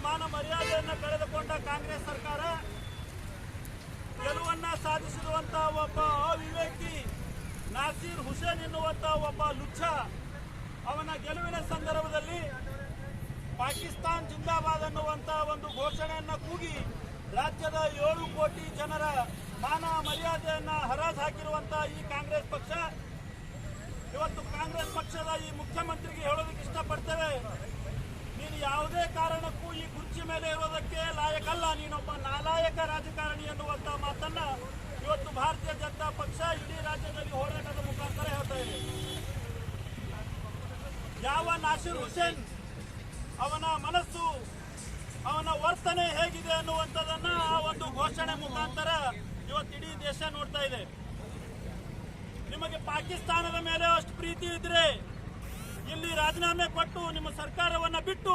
ಮಾನ ಮರ್ಯಾದೆಯನ್ನು ಕಳೆದುಕೊಂಡ ಕಾಂಗ್ರೆಸ್ ಸರ್ಕಾರ ಗೆಲುವನ್ನ ಸಾಧಿಸಿರುವಂತಹ ಒಬ್ಬ ಅವಿವೇಕಿ ನಾಸೀರ್ ಹುಸೇನ್ ಎನ್ನುವಂತಹ ಒಬ್ಬ ಲುಚ್ಚ ಅವನ ಗೆಲುವಿನ ಸಂದರ್ಭದಲ್ಲಿ ಪಾಕಿಸ್ತಾನ್ ಜಿಂದಾಬಾದ್ ಅನ್ನುವಂತಹ ಒಂದು ಘೋಷಣೆಯನ್ನ ಕೂಗಿ ರಾಜ್ಯದ 7 ಕೋಟಿ ಜನರ ಮಾನ ಮರ್ಯಾದೆಯನ್ನ ಹರಾಜು ಹಾಕಿರುವಂತಹ ಈ ಕಾಂಗ್ರೆಸ್ ಪಕ್ಷ ಇವತ್ತು ಕಾಂಗ್ರೆಸ್ ಪಕ್ಷದ ಈ ಮುಖ್ಯಮಂತ್ರಿಗೆ ಹೇಳೋದಕ್ಕೆ ಇಷ್ಟಪಡ್ತೇವೆ, ನೀನು ಯಾವುದೇ ಕಾರಣಕ್ಕೂ ಈ ಕುರ್ಚಿ ಮೇಲೆ ಇರೋದಕ್ಕೆ ಲಾಯಕಲ್ಲ, ನೀನೊಬ್ಬ ನಾಲಾಯಕ ರಾಜಕಾರಣಿ ಎನ್ನುವಂತ ಮಾತನ್ನ ಇವತ್ತು ಭಾರತೀಯ ಜನತಾ ಪಕ್ಷ ಇಡೀ ರಾಜ್ಯದಲ್ಲಿ ಹೋರಾಟದ ಮುಖಾಂತರ ಹೇಳ್ತಾ ಇದೆ. ಯಾವ ನಾಸೀರ್ ಹುಸೇನ್ ಅವನ ಮನಸ್ಸು ಅವನ ವರ್ತನೆ ಹೇಗಿದೆ ಅನ್ನುವಂಥದ್ದನ್ನ ಆ ಒಂದು ಘೋಷಣೆ ಮುಖಾಂತರ ಇವತ್ತು ಇಡೀ ದೇಶ ನೋಡ್ತಾ ಇದೆ. ನಿಮಗೆ ಪಾಕಿಸ್ತಾನದ ಮೇಲೆ ಅಷ್ಟು ಪ್ರೀತಿ ಇದ್ರೆ ಇಲ್ಲಿ ರಾಜೀನಾಮೆ ಕೊಟ್ಟು ನಿಮ್ಮ ಸರ್ಕಾರವನ್ನ ಬಿಟ್ಟು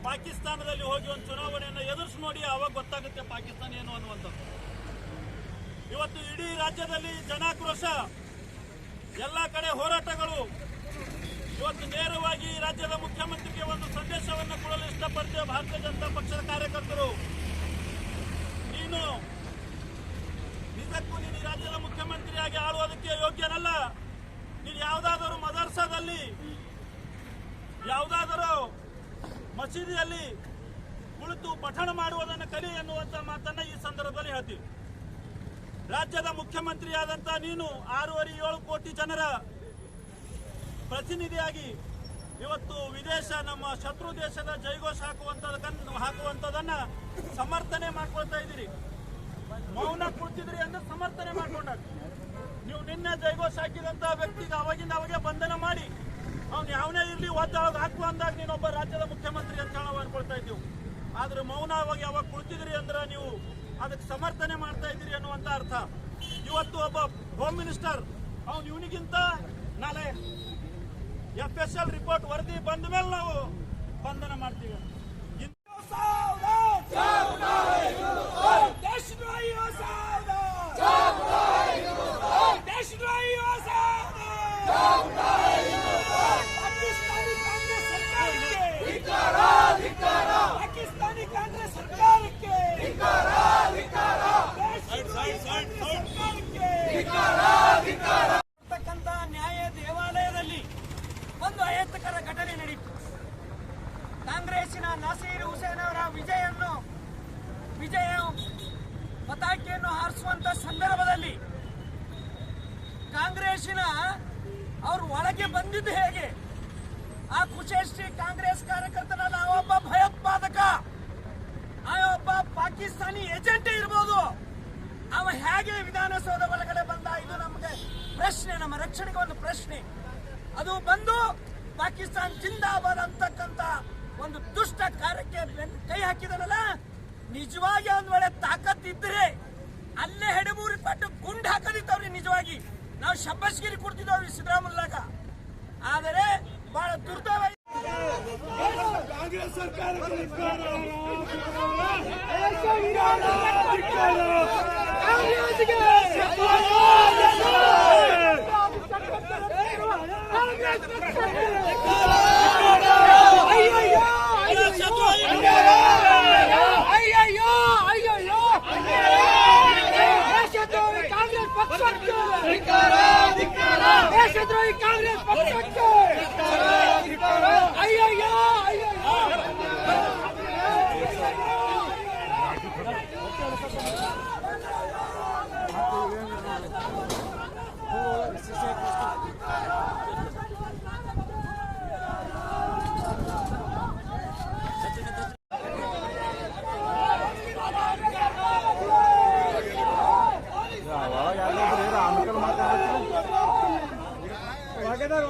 ಪಾಕಿಸ್ತಾನದಲ್ಲಿ ಹೋಗಿ ಒಂದು ಚುನಾವಣೆಯನ್ನು ಎದುರಿಸಿ ನೋಡಿ, ಅವಾಗ ಗೊತ್ತಾಗುತ್ತೆ ಪಾಕಿಸ್ತಾನ ಏನು ಅನ್ನುವಂಥದ್ದು. ಇವತ್ತು ಇಡೀ ರಾಜ್ಯದಲ್ಲಿ ಜನಾಕ್ರೋಶ, ಎಲ್ಲ ಕಡೆ ಹೋರಾಟಗಳು. ಇವತ್ತು ನೇರವಾಗಿ ರಾಜ್ಯದ ಮುಖ್ಯಮಂತ್ರಿಗೆ ಒಂದು ಸಂದೇಶವನ್ನು ಕೊಡಲು ಇಷ್ಟಪಡ್ತೇವೆ. ಭಾರತೀಯ ಜನತಾ ಪಕ್ಷದ ಕಾರ್ಯಕರ್ತರು, ನೀನು ನಿಜಕ್ಕೂ ನೀನು ರಾಜ್ಯದ ಮುಖ್ಯಮಂತ್ರಿಯಾಗಿ ಆಳುವುದಕ್ಕೆ ಯೋಗ್ಯನಲ್ಲ. ನೀನು ಯಾವುದಾದರೂ ಮದರ್ಸಾದಲ್ಲಿ, ಯಾವುದಾದರೂ ಮಸೀದಿಯಲ್ಲಿ ಕುಳಿತು ಪಠಣ ಮಾಡುವುದನ್ನು ಕಲಿ ಎನ್ನುವಂತ ಮಾತನ್ನ ಈ ಸಂದರ್ಭದಲ್ಲಿ ಹೇಳ್ತೀವಿ. ರಾಜ್ಯದ ಮುಖ್ಯಮಂತ್ರಿಯಾದಂತ ನೀನು 6.7 ಕೋಟಿ ಜನರ ಪ್ರತಿನಿಧಿಯಾಗಿ ಇವತ್ತು ವಿದೇಶ ನಮ್ಮ ಶತ್ರು ದೇಶದ ಜೈಘೋಷ ಹಾಕುವಂತದನ್ನ ಸಮರ್ಥನೆ ಮಾಡ್ಕೊಳ್ತಾ ಇದ್ದೀರಿ. ಮೌನ ಕುಳಿತಿದ್ರಿ ಅಂದ್ರೆ ಸಮರ್ಥನೆ ಮಾಡ್ಕೊಂಡಾಗ ನೀವು ನಿನ್ನೆ ಜೈಘೋಷ ಹಾಕಿದಂತ ವ್ಯಕ್ತಿಗೆ ಅವಾಗಿಂದ ಅವಾಗೆ ಬಂಧನ ಮಾಡಿ ಅವ್ನು ಯಾವನೇ ಇರ್ಲಿ ಒದ್ದೊಳಗೆ ಹಾಕುವ ಅಂದಾಗ ನೀನೊಬ್ಬ ರಾಜ್ಯದ ಮುಖ್ಯಮಂತ್ರಿ ಅಂತ ಹೇಳಿ ಅನ್ಕೊಳ್ತಾ ಇದ್ದೀವಿ. ಆದ್ರೆ ಮೌನವಾಗಿ ಯಾವಾಗ ಕುಳಿತಿದ್ರಿ ಅಂದ್ರೆ ನೀವು ಅದಕ್ಕೆ ಸಮರ್ಥನೆ ಮಾಡ್ತಾ ಇದ್ದೀರಿ ಅನ್ನುವಂತ ಅರ್ಥ. ಇವತ್ತು ಒಬ್ಬ ಹೋಮ್ ಮಿನಿಸ್ಟರ್ ಅವ್ನು ಇವನಿಗಿಂತ ನಾಳೆ FSL ರಿಪೋರ್ಟ್ ವರದಿ ಬಂದ ಮೇಲೆ ನಾವು ಬಂಧನ ಮಾಡ್ತೀವಿ. ಪಾಕಿಸ್ತಾನಿ ಕಾಂಗ್ರೆಸ್ ಸರ್ಕಾರಕ್ಕೆ ನ್ಯಾಯ ದೇವಾಲಯದಲ್ಲಿ ಒಂದು ಅಹಿತಕರ ಘಟನೆ ನಡೆಯಿತು. ಕಾಂಗ್ರೆಸ್ಸಿನ ನಾಸೀರ್ ಹುಸೇನ್ ಅವರ ವಿಜಯ ಪತಾಕೆಯನ್ನು ಹಾರಿಸುವಂತ ಸಂದರ್ಭದಲ್ಲಿ ಕಾಂಗ್ರೆಸ್ಸಿನ ಅವರು ಒಳಗೆ ಬಂದಿದ್ದು ಹೇಗೆ? ಆ ಕುಶೇಶ್ರೀ ಕಾಂಗ್ರೆಸ್ ಕಾರ್ಯಕರ್ತನಲ್ಲ, ಆ ಒಬ್ಬ ಭಯೋತ್ಪಾದಕ, ಆ ಒಬ್ಬ ಪಾಕಿಸ್ತಾನಿ ಏಜೆಂಟ್ ಇರ್ಬೋದು. ಅವ ಹೇಗೆ ವಿಧಾನಸೌಧ ಒಳಗಡೆ ಬಂದ? ಇದು ನಮಗೆ ಪ್ರಶ್ನೆ, ನಮ್ಮ ರಕ್ಷಣೆಗೆ ಒಂದು ಪ್ರಶ್ನೆ. ಅದು ಬಂದು ಪಾಕಿಸ್ತಾನ್ ಜಿಂದಾಬಾದ್ ಅಂತಕ್ಕಂತ ಒಂದು ದುಷ್ಟ ಕಾರ್ಯಕ್ಕೆ ಕೈ ಹಾಕಿದನಲ್ಲ. ನಿಜವಾಗಿ ಒಂದ್ ವೇಳೆ ತಾಕತ್ತಿದ್ರೆ ಅಲ್ಲೇ ಹೆಡಬೂರಿ ಪಟ್ಟು ಗುಂಡು ಹಾಕದಿತ್ತವ್ರಿ. ನಿಜವಾಗಿ ನಾವು ಶಬ್ಬಸ್ಗಿರಿ ಕೊಡ್ತಿದ್ದವ್ರಿ ಸಿದ್ದರಾಮಯ್ಯಗ. ಆದರೆ ಬಹಳ ದುರ್ದೈವ ಕಾಂಗ್ರೆಸ್ ಸರ್ಕಾರ ದೇಶದ್ರೋಹಿ ಕಾಂಗ್ರೆಸ್ ಪಕ್ಷಕ್ಕೆ ಅಯ್ಯಯ್ಯೋ वागदार